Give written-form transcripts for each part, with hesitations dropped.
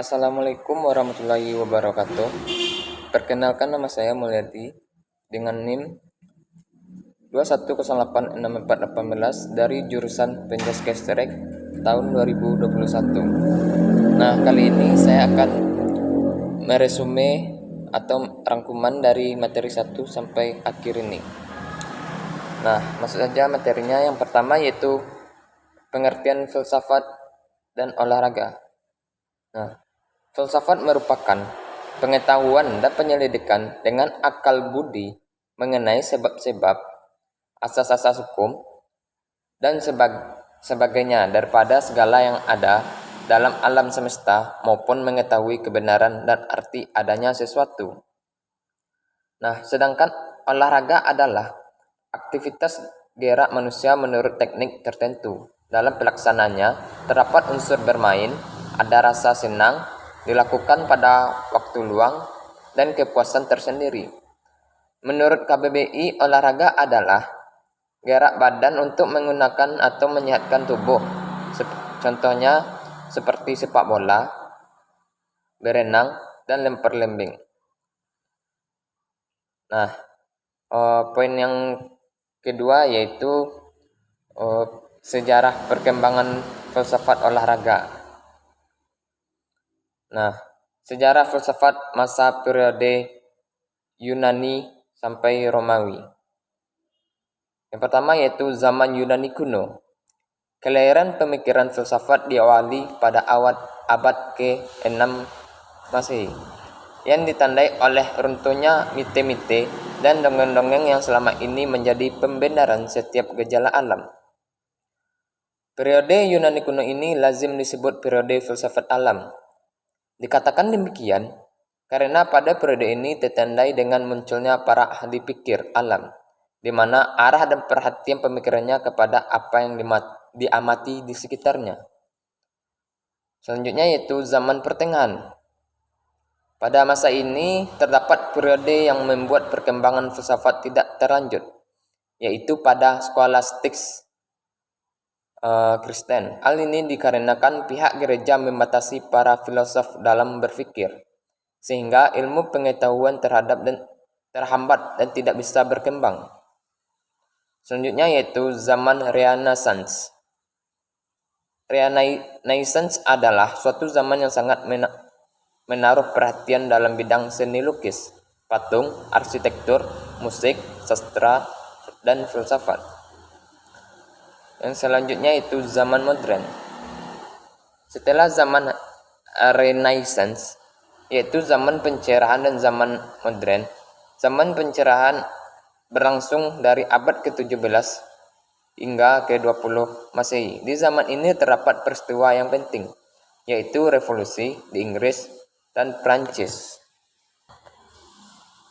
Assalamualaikum warahmatullahi wabarakatuh. Perkenalkan, nama saya Mulyadi dengan NIM 21086418 dari jurusan Penjaskesrek tahun 2021. Nah, kali ini saya akan meresume atau rangkuman dari materi 1 sampai akhir ini. Nah, maksud saja materinya yang pertama yaitu pengertian filsafat dan olahraga. Nah, filsafat merupakan pengetahuan dan penyelidikan dengan akal budi mengenai sebab-sebab, asas-asas hukum, dan sebagainya daripada segala yang ada dalam alam semesta maupun mengetahui kebenaran dan arti adanya sesuatu. Nah, sedangkan olahraga adalah aktivitas gerak manusia menurut teknik tertentu. Dalam pelaksananya terdapat unsur bermain, ada rasa senang, dilakukan pada waktu luang, dan kepuasan tersendiri. Menurut KBBI, olahraga adalah gerak badan untuk menggunakan atau menyehatkan tubuh. Contohnya seperti sepak bola, berenang, dan lempar lembing. Nah, poin yang kedua yaitu sejarah perkembangan filsafat olahraga. Nah, sejarah filsafat masa periode Yunani sampai Romawi. Yang pertama yaitu zaman Yunani kuno. Kelahiran pemikiran filsafat diawali pada abad ke-6 Masehi, yang ditandai oleh runtuhnya mite-mite dan dongeng-dongeng yang selama ini menjadi pembenaran setiap gejala alam. Periode Yunani kuno ini lazim disebut periode filsafat alam. Dikatakan demikian karena pada periode ini ditandai dengan munculnya para ahli pikir alam, di mana arah dan perhatian pemikirannya kepada apa yang diamati di sekitarnya. Selanjutnya yaitu zaman pertengahan. Pada masa ini terdapat periode yang membuat perkembangan filsafat tidak terlanjut, yaitu pada skolastik Kristen. Hal ini dikarenakan pihak gereja membatasi para filosof dalam berpikir, sehingga ilmu pengetahuan terhambat dan tidak bisa berkembang. Selanjutnya yaitu zaman Renaissance. Renaissance adalah suatu zaman yang sangat menaruh perhatian dalam bidang seni lukis, patung, arsitektur, musik, sastra, dan filsafat. Yang selanjutnya itu zaman modern. Setelah zaman Renaissance, yaitu zaman pencerahan dan zaman modern. Zaman pencerahan berlangsung dari abad ke-17 hingga ke-20 Masehi. Di zaman ini terdapat peristiwa yang penting, yaitu revolusi di Inggris dan Prancis.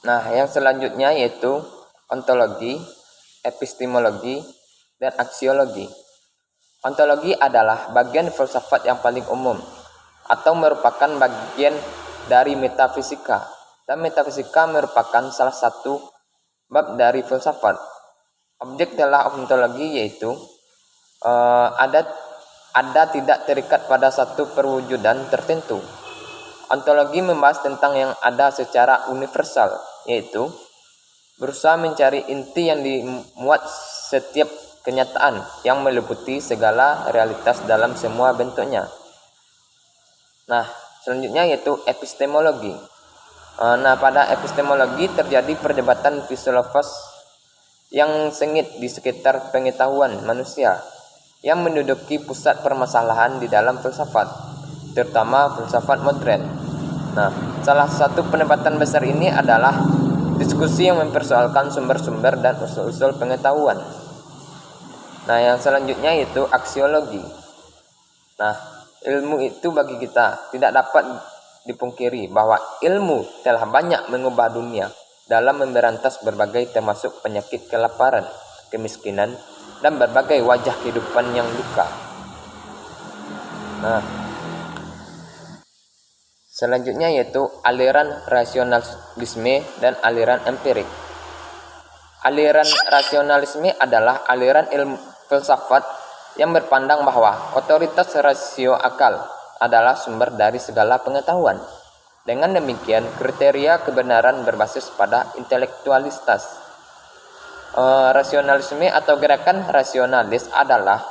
Nah, yang selanjutnya yaitu ontologi, epistemologi, dan aksiologi. Ontologi adalah bagian filsafat yang paling umum atau merupakan bagian dari metafisika, dan metafisika merupakan salah satu bab dari filsafat. Objek dalam ontologi yaitu ada tidak terikat pada satu perwujudan tertentu. Ontologi membahas tentang yang ada secara universal, yaitu berusaha mencari inti yang dimuat setiap kenyataan yang meliputi segala realitas dalam semua bentuknya. Nah, selanjutnya yaitu epistemologi. Nah, pada epistemologi terjadi perdebatan filosofis yang sengit di sekitar pengetahuan manusia yang menduduki pusat permasalahan di dalam filsafat, terutama filsafat modern. Nah, salah satu perdebatan besar ini adalah diskusi yang mempersoalkan sumber-sumber dan usul-usul pengetahuan. Nah, yang selanjutnya yaitu aksiologi. Nah, ilmu itu bagi kita tidak dapat dipungkiri bahwa ilmu telah banyak mengubah dunia dalam memberantas berbagai termasuk penyakit kelaparan, kemiskinan, dan berbagai wajah kehidupan yang duka. Nah, selanjutnya yaitu aliran rasionalisme dan aliran empirik. Aliran rasionalisme adalah aliran ilmu filsafat yang berpandang bahwa otoritas rasio akal adalah sumber dari segala pengetahuan. Dengan demikian, kriteria kebenaran berbasis pada intelektualitas. Rasionalisme atau gerakan rasionalis adalah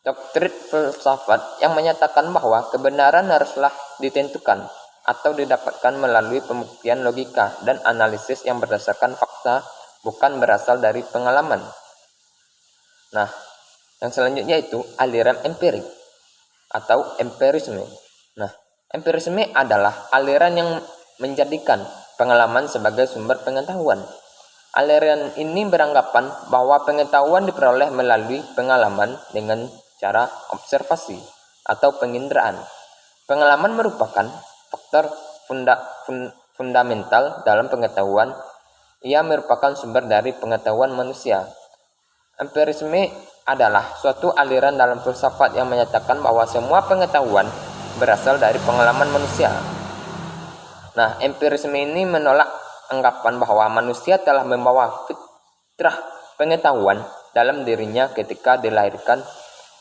doktrin filsafat yang menyatakan bahwa kebenaran haruslah ditentukan atau didapatkan melalui pembuktian logika dan analisis yang berdasarkan fakta, bukan berasal dari pengalaman. Nah, yang selanjutnya itu aliran empirik atau empirisme. Nah, empirisme adalah aliran yang menjadikan pengalaman sebagai sumber pengetahuan. Aliran ini beranggapan bahwa pengetahuan diperoleh melalui pengalaman dengan cara observasi atau penginderaan. Pengalaman merupakan faktor fundamental dalam pengetahuan. Ia merupakan sumber dari pengetahuan manusia. Empirisme adalah suatu aliran dalam filsafat yang menyatakan bahwa semua pengetahuan berasal dari pengalaman manusia. Nah, empirisme ini menolak anggapan bahwa manusia telah membawa fitrah pengetahuan dalam dirinya ketika dilahirkan.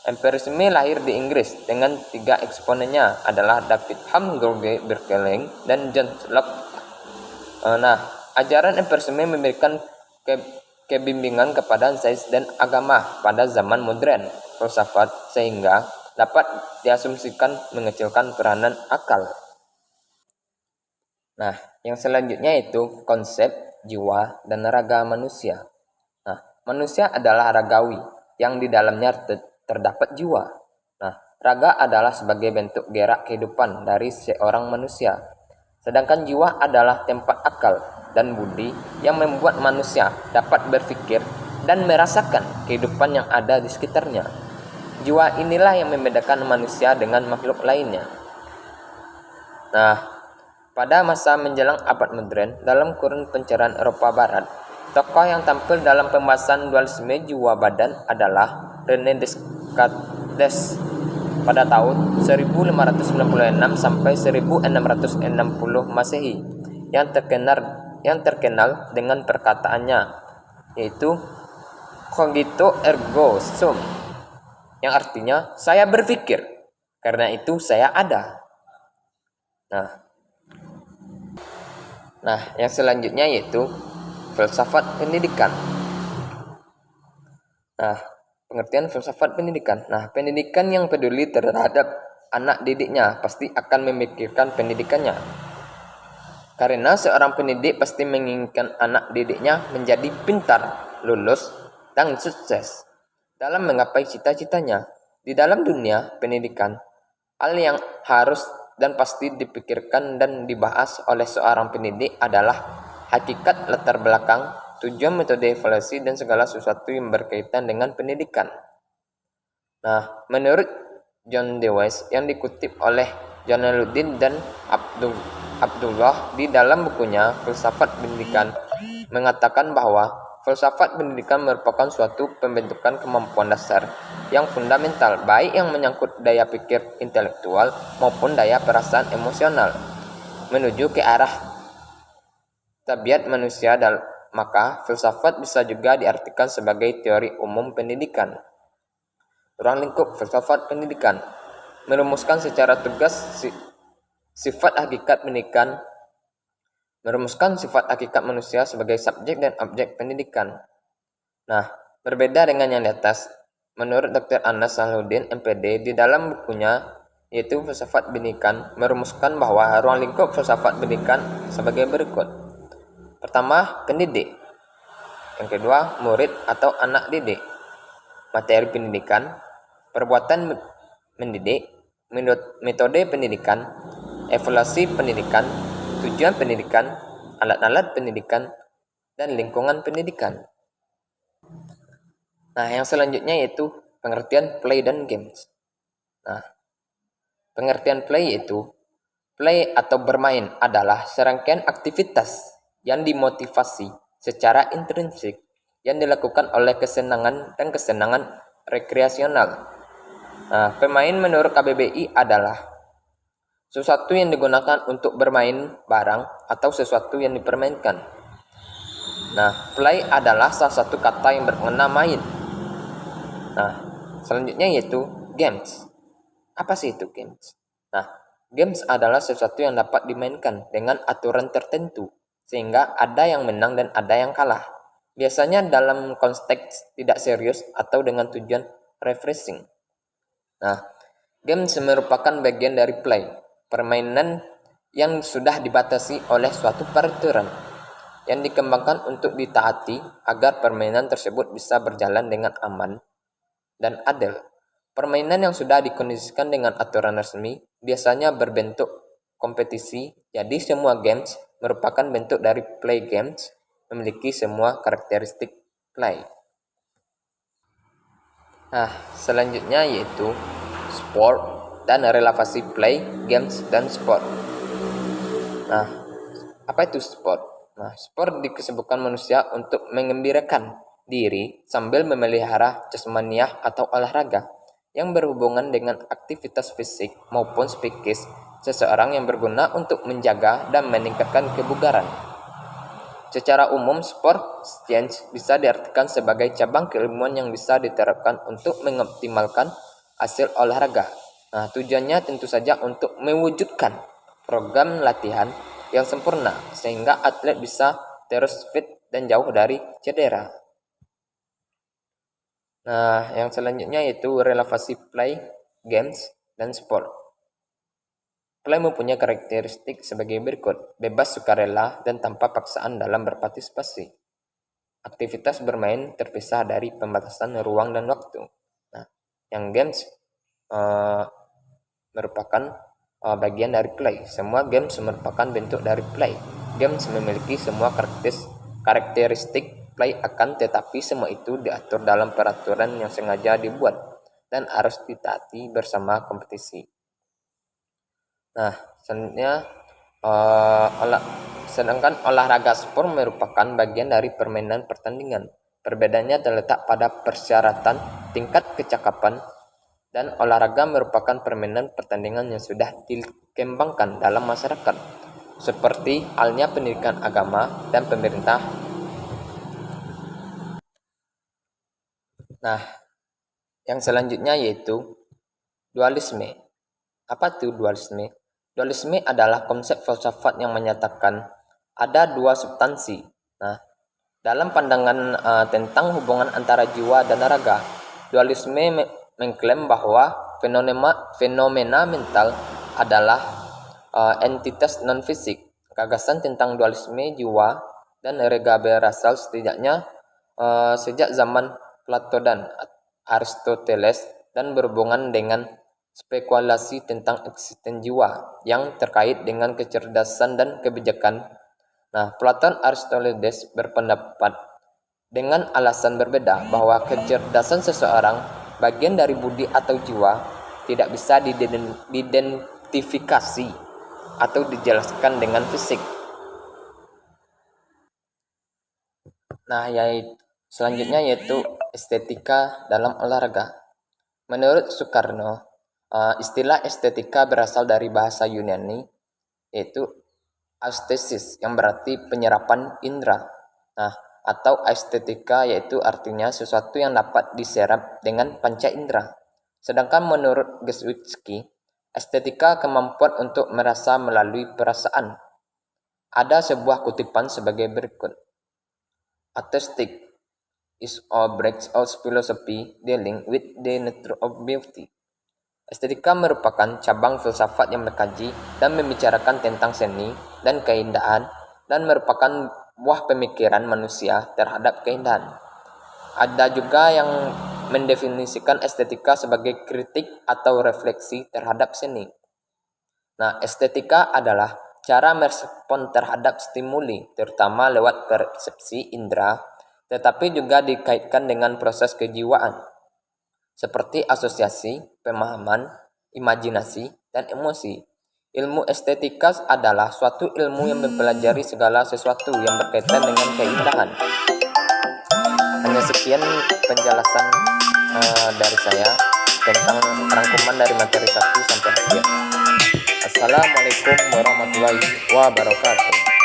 Empirisme lahir di Inggris dengan 3 eksponennya adalah David Hume, George Berkeley, dan John Locke. Nah, ajaran empirisme memberikan kebimbingan kepada sains dan agama pada zaman modern filsafat sehingga dapat diasumsikan mengecilkan peranan akal. Nah, yang selanjutnya itu konsep jiwa dan raga manusia. Nah, manusia adalah ragawi yang di dalamnya terdapat jiwa. Nah, raga adalah sebagai bentuk gerak kehidupan dari seorang manusia. Sedangkan jiwa adalah tempat akal dan budi yang membuat manusia dapat berpikir dan merasakan kehidupan yang ada di sekitarnya. Jiwa inilah yang membedakan manusia dengan makhluk lainnya. Nah, pada masa menjelang abad modern, dalam kurun pencerahan Eropa Barat, tokoh yang tampil dalam pembahasan dualisme jiwa badan adalah René Descartes pada tahun 1596 sampai 1660 Masehi, yang terkenal dengan perkataannya, yaitu cogito ergo sum, yang artinya saya berpikir, karena itu saya ada. Nah, yang selanjutnya yaitu filsafat pendidikan. Nah, pengertian filsafat pendidikan. Nah, pendidikan yang peduli terhadap anak didiknya pasti akan memikirkan pendidikannya. Karena seorang pendidik pasti menginginkan anak didiknya menjadi pintar, lulus, dan sukses dalam menggapai cita-citanya. Di dalam dunia pendidikan, hal yang harus dan pasti dipikirkan dan dibahas oleh seorang pendidik adalah hakikat, latar belakang, tujuan, metode evaluasi, dan segala sesuatu yang berkaitan dengan pendidikan. Nah, menurut John Dewey yang dikutip oleh Jalaluddin dan Abdullah di dalam bukunya Filsafat Pendidikan, mengatakan bahwa filsafat pendidikan merupakan suatu pembentukan kemampuan dasar yang fundamental, baik yang menyangkut daya pikir intelektual maupun daya perasaan emosional, menuju ke arah tabiat manusia. Maka filsafat bisa juga diartikan sebagai teori umum pendidikan. Ruang lingkup filsafat pendidikan merumuskan secara tegas sifat hakikat pendidikan, merumuskan sifat hakikat manusia sebagai subjek dan objek pendidikan. Nah, berbeda dengan yang di atas, menurut Dr. Anas Salahuddin, MPD, di dalam bukunya yaitu Filsafat Pendidikan, merumuskan bahwa ruang lingkup filsafat pendidikan sebagai berikut. Pertama, pendidik. Yang kedua, murid atau anak didik. Materi pendidikan, perbuatan mendidik, metode pendidikan, evaluasi pendidikan, tujuan pendidikan, alat-alat pendidikan, dan lingkungan pendidikan. Nah, yang selanjutnya yaitu pengertian play dan games. Nah, pengertian play yaitu play atau bermain adalah serangkaian aktivitas yang dimotivasi secara intrinsik yang dilakukan oleh kesenangan dan kesenangan rekreasional. Nah, pemain menurut KBBI adalah sesuatu yang digunakan untuk bermain barang atau sesuatu yang dipermainkan. Nah, play adalah salah satu kata yang bermakna main. Nah, selanjutnya yaitu games. Apa sih itu games? Nah, games adalah sesuatu yang dapat dimainkan dengan aturan tertentu, sehingga ada yang menang dan ada yang kalah. Biasanya dalam konteks tidak serius atau dengan tujuan refreshing. Nah, games merupakan bagian dari play, permainan yang sudah dibatasi oleh suatu peraturan yang dikembangkan untuk ditaati agar permainan tersebut bisa berjalan dengan aman dan adil. Permainan yang sudah dikondisikan dengan aturan resmi biasanya berbentuk kompetisi, jadi semua games merupakan bentuk dari play games, memiliki semua karakteristik play. Nah, selanjutnya yaitu sport dan relasi play, games, dan sport. Nah, apa itu sport? Nah, sport disebutkan manusia untuk mengembirakan diri sambil memelihara jasmaniah atau olahraga yang berhubungan dengan aktivitas fisik maupun psikis seseorang yang berguna untuk menjaga dan meningkatkan kebugaran. Secara umum, sport science bisa diartikan sebagai cabang keilmuan yang bisa diterapkan untuk mengoptimalkan hasil olahraga. Nah, tujuannya tentu saja untuk mewujudkan program latihan yang sempurna sehingga atlet bisa terus fit dan jauh dari cedera. Nah, yang selanjutnya yaitu relasi play, games, dan sport. Play mempunyai karakteristik sebagai berikut: bebas sukarela dan tanpa paksaan dalam berpartisipasi. Aktivitas bermain terpisah dari pembatasan ruang dan waktu. Nah, yang games merupakan bagian dari play. Semua games merupakan bentuk dari play. Games memiliki semua karakteristik play akan tetapi semua itu diatur dalam peraturan yang sengaja dibuat dan harus ditaati bersama kompetisi. Nah, selanjutnya sedangkan olahraga sport merupakan bagian dari permainan pertandingan. Perbedaannya terletak pada persyaratan tingkat kecakapan, dan olahraga merupakan permainan pertandingan yang sudah dikembangkan dalam masyarakat, seperti halnya pendidikan agama dan pemerintah. Nah, yang selanjutnya yaitu dualisme. Apa itu dualisme? Dualisme adalah konsep filsafat yang menyatakan ada dua substansi. Nah, dalam pandangan tentang hubungan antara jiwa dan raga, dualisme mengklaim bahwa fenomena mental adalah entitas non-fisik. Gagasan tentang dualisme jiwa dan raga berasal setidaknya sejak zaman Plato dan Aristoteles dan berhubungan dengan spekulasi tentang eksistensi jiwa yang terkait dengan kecerdasan dan kebijakan. Nah, Platon Aristoteles berpendapat dengan alasan berbeda bahwa kecerdasan seseorang, bagian dari budi atau jiwa, tidak bisa diidentifikasi atau dijelaskan dengan fisik. Nah, selanjutnya yaitu estetika dalam olahraga. Menurut Soekarno, istilah estetika berasal dari bahasa Yunani, yaitu aesthesis, yang berarti penyerapan indera. Nah, atau estetika yaitu artinya sesuatu yang dapat diserap dengan panca indera. Sedangkan menurut Geswitsky, estetika kemampuan untuk merasa melalui perasaan. Ada sebuah kutipan sebagai berikut. Aesthetic is a branch of philosophy dealing with the nature of beauty. Estetika merupakan cabang filsafat yang mengkaji dan membicarakan tentang seni dan keindahan dan merupakan buah pemikiran manusia terhadap keindahan. Ada juga yang mendefinisikan estetika sebagai kritik atau refleksi terhadap seni. Nah, estetika adalah cara merespon terhadap stimuli, terutama lewat persepsi indera, tetapi juga dikaitkan dengan proses kejiwaan, seperti asosiasi, pemahaman, imajinasi, dan emosi. Ilmu estetika adalah suatu ilmu yang mempelajari segala sesuatu yang berkaitan dengan keindahan. Hanya sekian penjelasan dari saya tentang rangkuman dari materi 1 sampai akhir. Assalamualaikum warahmatullahi wabarakatuh.